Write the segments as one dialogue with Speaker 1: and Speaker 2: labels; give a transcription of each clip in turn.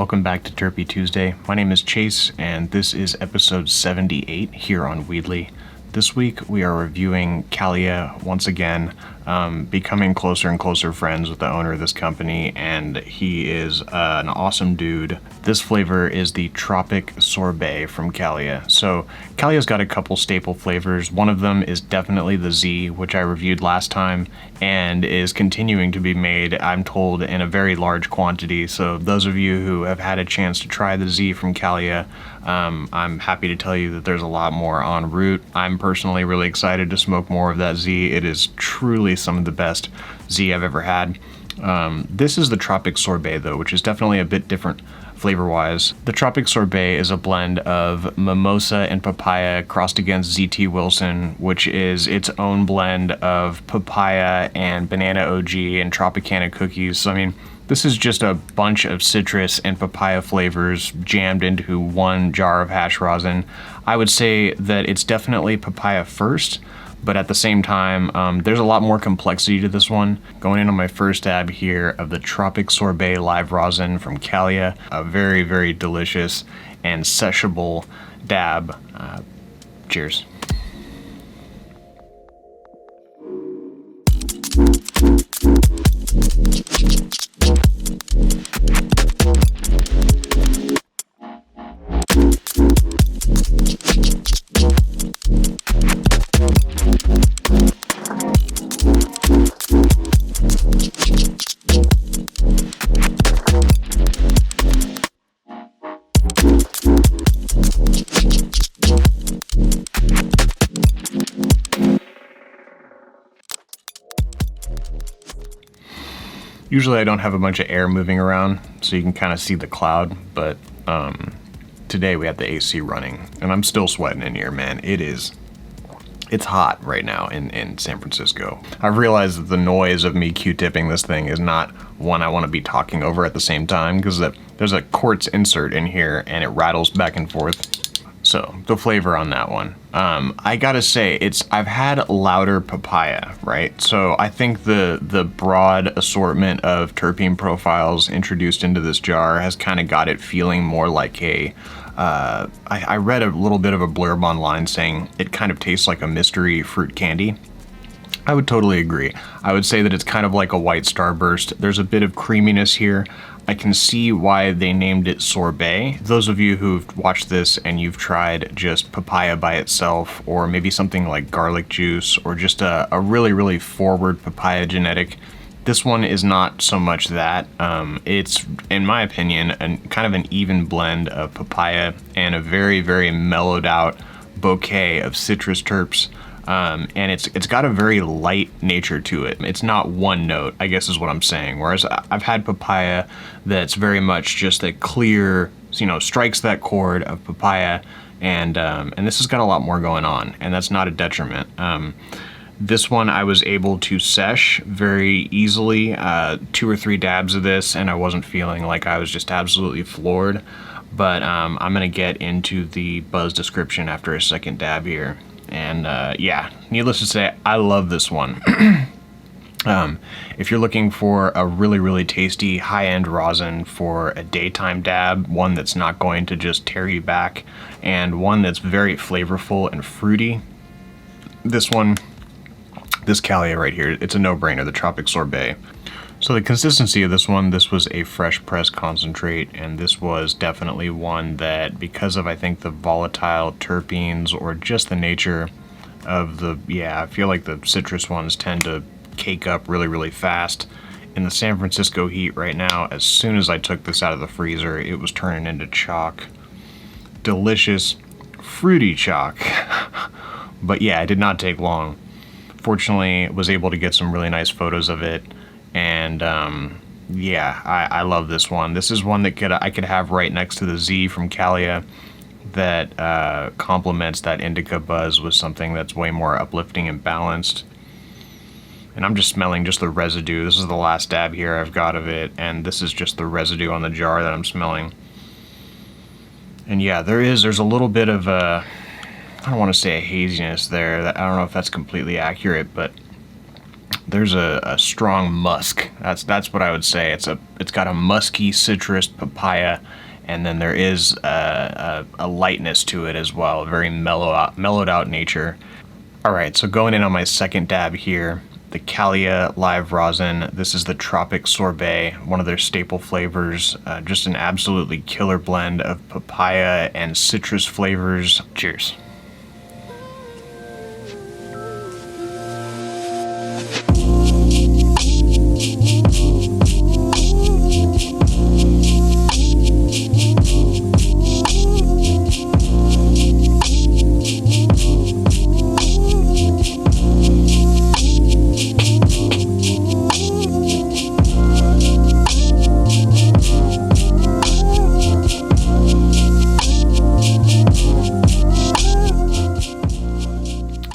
Speaker 1: welcome back to Terpy Tuesday. My name is Chase, and this is episode 78 here on Weedly. This week we are reviewing Kalya once again, becoming closer and closer friends with the owner of this company, and he is an awesome dude. This flavor is the Tropic Sorbet from Kalya. So Kalya's got a couple staple flavors. One of them is definitely the Z, which I reviewed last time, and is continuing to be made, I'm told, in a very large quantity. So those of you who have had a chance to try the Z from Kalya, I'm happy to tell you that there's a lot more en route. I'm personally really excited to smoke more of that Z. It is truly some of the best Z I've ever had. This is the Tropic Sorbet though, which is definitely a bit different flavor-wise. The Tropic Sorbet is a blend of mimosa and papaya crossed against ZT Wilson, which is its own blend of papaya and banana OG and Tropicana cookies. So I mean, this is just a bunch of citrus and papaya flavors jammed into one jar of hash rosin. I would say that it's definitely papaya first, but at the same time, there's a lot more complexity to this one. Going in on my first dab here of the Tropic Sorbet live rosin from Kalya, a very, very delicious and seshable dab. Cheers. Usually I don't have a bunch of air moving around, so you can kind of see the cloud, but today we have the AC running, and I'm still sweating in here, man. It's hot right now in San Francisco. I've realized that the noise of me Q-tipping this thing is not one I want to be talking over at the same time, because there's a quartz insert in here, and it rattles back and forth. So, the flavor on that one. I gotta say, I've had louder papaya, right? So I think the broad assortment of terpene profiles introduced into this jar has kind of got it feeling more like I read a little bit of a blurb online saying it kind of tastes like a mystery fruit candy. I would totally agree. I would say that it's kind of like a white starburst. There's a bit of creaminess here. I can see why they named it sorbet. Those of you who've watched this and you've tried just papaya by itself, or maybe something like garlic juice, or just a really, really forward papaya genetic, this one is not so much that. It's, in my opinion, kind of an even blend of papaya and a very, very mellowed out bouquet of citrus terps. And it's got a very light nature to it. It's not one note, I guess is what I'm saying. Whereas I've had papaya that's very much just a clear, strikes that chord of papaya, and this has got a lot more going on, and that's not a detriment. This one I was able to sesh very easily, 2 or 3 dabs of this, and I wasn't feeling like I was just absolutely floored. But I'm gonna get into the buzz description after a second dab here. And yeah, needless to say, I love this one. If you're looking for a really, really tasty high-end rosin for a daytime dab, one that's not going to just tear you back, and one that's very flavorful and fruity, this Kalya right here, it's a no-brainer, the Tropic Sorbet. So the consistency of this was a fresh press concentrate, and this was definitely one that, because of I think the volatile terpenes or just the nature of I feel like the citrus ones tend to cake up really, really fast. In the San Francisco heat right now, as soon as I took this out of the freezer, it was turning into chalk. Delicious, fruity chalk. But yeah, it did not take long. Fortunately, was able to get some really nice photos of it. And yeah, I love this one. This is one that I could have right next to the Z from Kalya that complements that indica buzz with something that's way more uplifting and balanced. And I'm just smelling just the residue. This is the last dab here I've got of it, and this is just the residue on the jar that I'm smelling. And yeah, there's a little bit of I don't want to say a haziness there. I don't know if that's completely accurate, but there's a strong musk. That's what I would say. It's got a musky citrus papaya, and then there is a lightness to it as well, a very mellowed out nature. All right, so going in on my second dab here, the Kalya live rosin. This is the Tropic Sorbet, one of their staple flavors. Just an absolutely killer blend of papaya and citrus flavors. Cheers.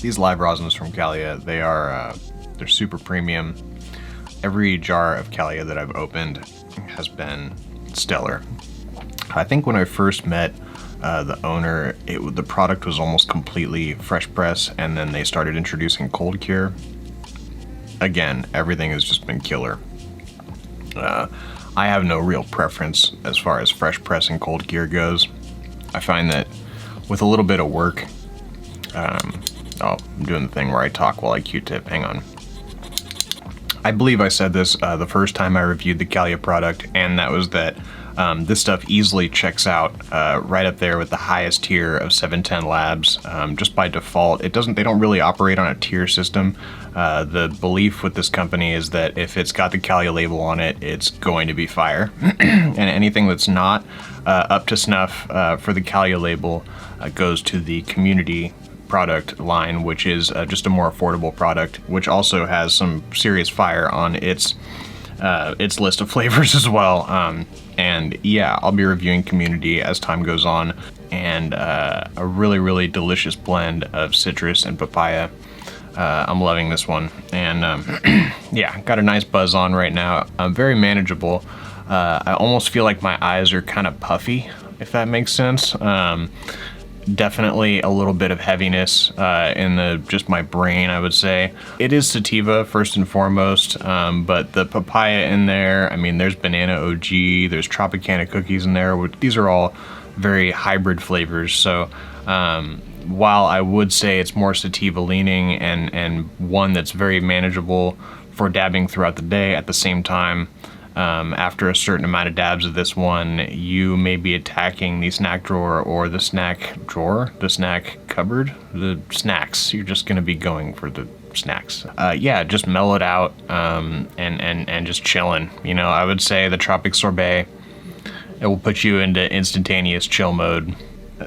Speaker 1: These live rosins from Kalya, they're super premium. Every jar of Kalya that I've opened has been stellar. I think when I first met the owner, the product was almost completely fresh press, and then they started introducing cold cure. Again, everything has just been killer. I have no real preference as far as fresh press and cold cure goes. I find that with a little bit of work, oh, I'm doing the thing where I talk while I Q-tip. Hang on. I believe I said this the first time I reviewed the Kalya product, and that was that this stuff easily checks out right up there with the highest tier of 710 Labs. Just by default, they don't really operate on a tier system. The belief with this company is that if it's got the Kalya label on it, it's going to be fire. And anything that's not up to snuff for the Kalya label goes to the community product line, which is just a more affordable product, which also has some serious fire on its list of flavors as well. And yeah, I'll be reviewing community as time goes on, and a really delicious blend of citrus and papaya. I'm loving this one, and yeah, got a nice buzz on right now. Very manageable. I almost feel like my eyes are kind of puffy, if that makes sense. Definitely a little bit of heaviness in just my brain, I would say. It is sativa first and foremost, but the papaya in there, I mean, there's banana OG, there's Tropicana cookies in there. These are all very hybrid flavors. So while I would say it's more sativa leaning and one that's very manageable for dabbing throughout the day, at the same time, after a certain amount of dabs of this one, you may be attacking the snack drawer or the snack drawer, the snack cupboard, the snacks. You're just going to be going for the snacks. Yeah, just mellowed out and just chilling. You know, I would say the Tropic Sorbet, it will put you into instantaneous chill mode.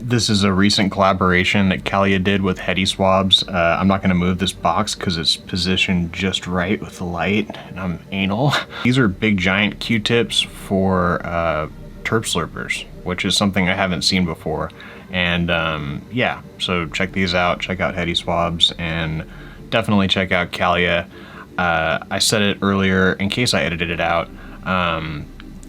Speaker 1: This is a recent collaboration that Kalya did with Heady Swabs. I'm not going to move this box because it's positioned just right with the light, and I'm anal. These are big giant Q-tips for terp slurpers, which is something I haven't seen before. And yeah, so check these out. Check out Heady Swabs, and definitely check out Kalya. I said it earlier in case I edited it out.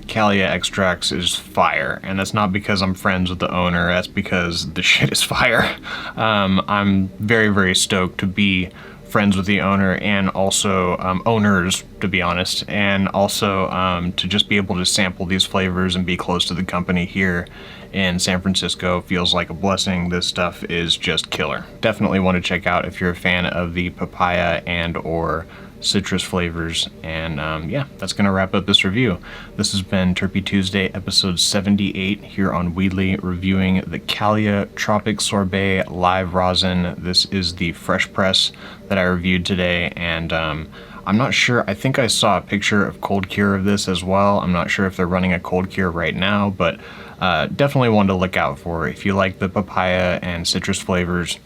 Speaker 1: Kalya extracts is fire, and that's not because I'm friends with the owner, that's because the shit is fire. I'm very stoked to be friends with the owner, and also owners, to be honest, and also to just be able to sample these flavors and be close to the company here in San Francisco feels like a blessing. This stuff is just killer. Definitely want to check out if you're a fan of the papaya and or citrus flavors. And yeah, that's gonna wrap up this review. This has been Terpy Tuesday, episode 78 here on Weedly, reviewing the Kalya Tropic Sorbet live rosin. This is the fresh press that I reviewed today, and I'm not sure, I think I saw a picture of cold cure of this as well. I'm not sure if they're running a cold cure right now, but definitely one to look out for if you like the papaya and citrus flavors.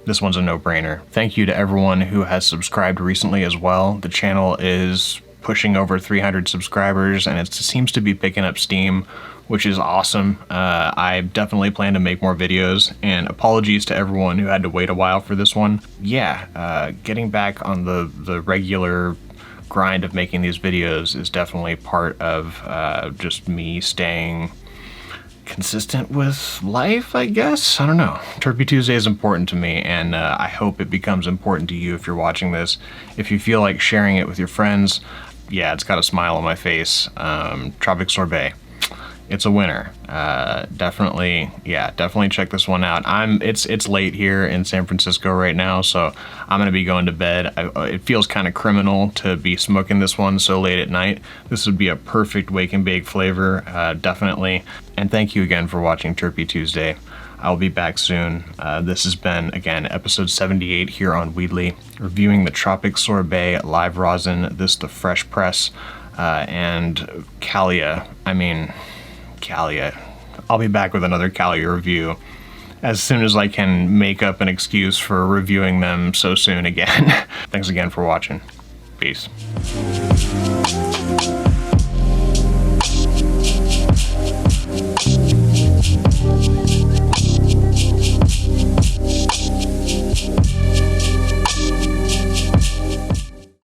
Speaker 1: This one's a no-brainer. Thank you to everyone who has subscribed recently as well. The channel is pushing over 300 subscribers, and it seems to be picking up steam, which is awesome. I definitely plan to make more videos, and apologies to everyone who had to wait a while for this one. Yeah, getting back on the regular grind of making these videos is definitely part of just me staying consistent with life, I guess. I don't know. Terpy Tuesday is important to me, and I hope it becomes important to you if you're watching this. If you feel like sharing it with your friends, yeah, it's got a smile on my face. Tropic Sorbet. it's a winner. Definitely, yeah, definitely check this one out. It's late here in San Francisco right now, so I'm gonna be going to bed. It feels kind of criminal to be smoking this one so late at night. This would be a perfect wake and bake flavor, definitely. And thank you again for watching Terpy Tuesday. I'll be back soon. This has been, again, episode 78 here on Weedly, reviewing the Tropic Sorbet Live Rosin, this the Fresh Press, and Kalya. Kalya. I'll be back with another Kalya review as soon as I can make up an excuse for reviewing them so soon again. Thanks again for watching. Peace.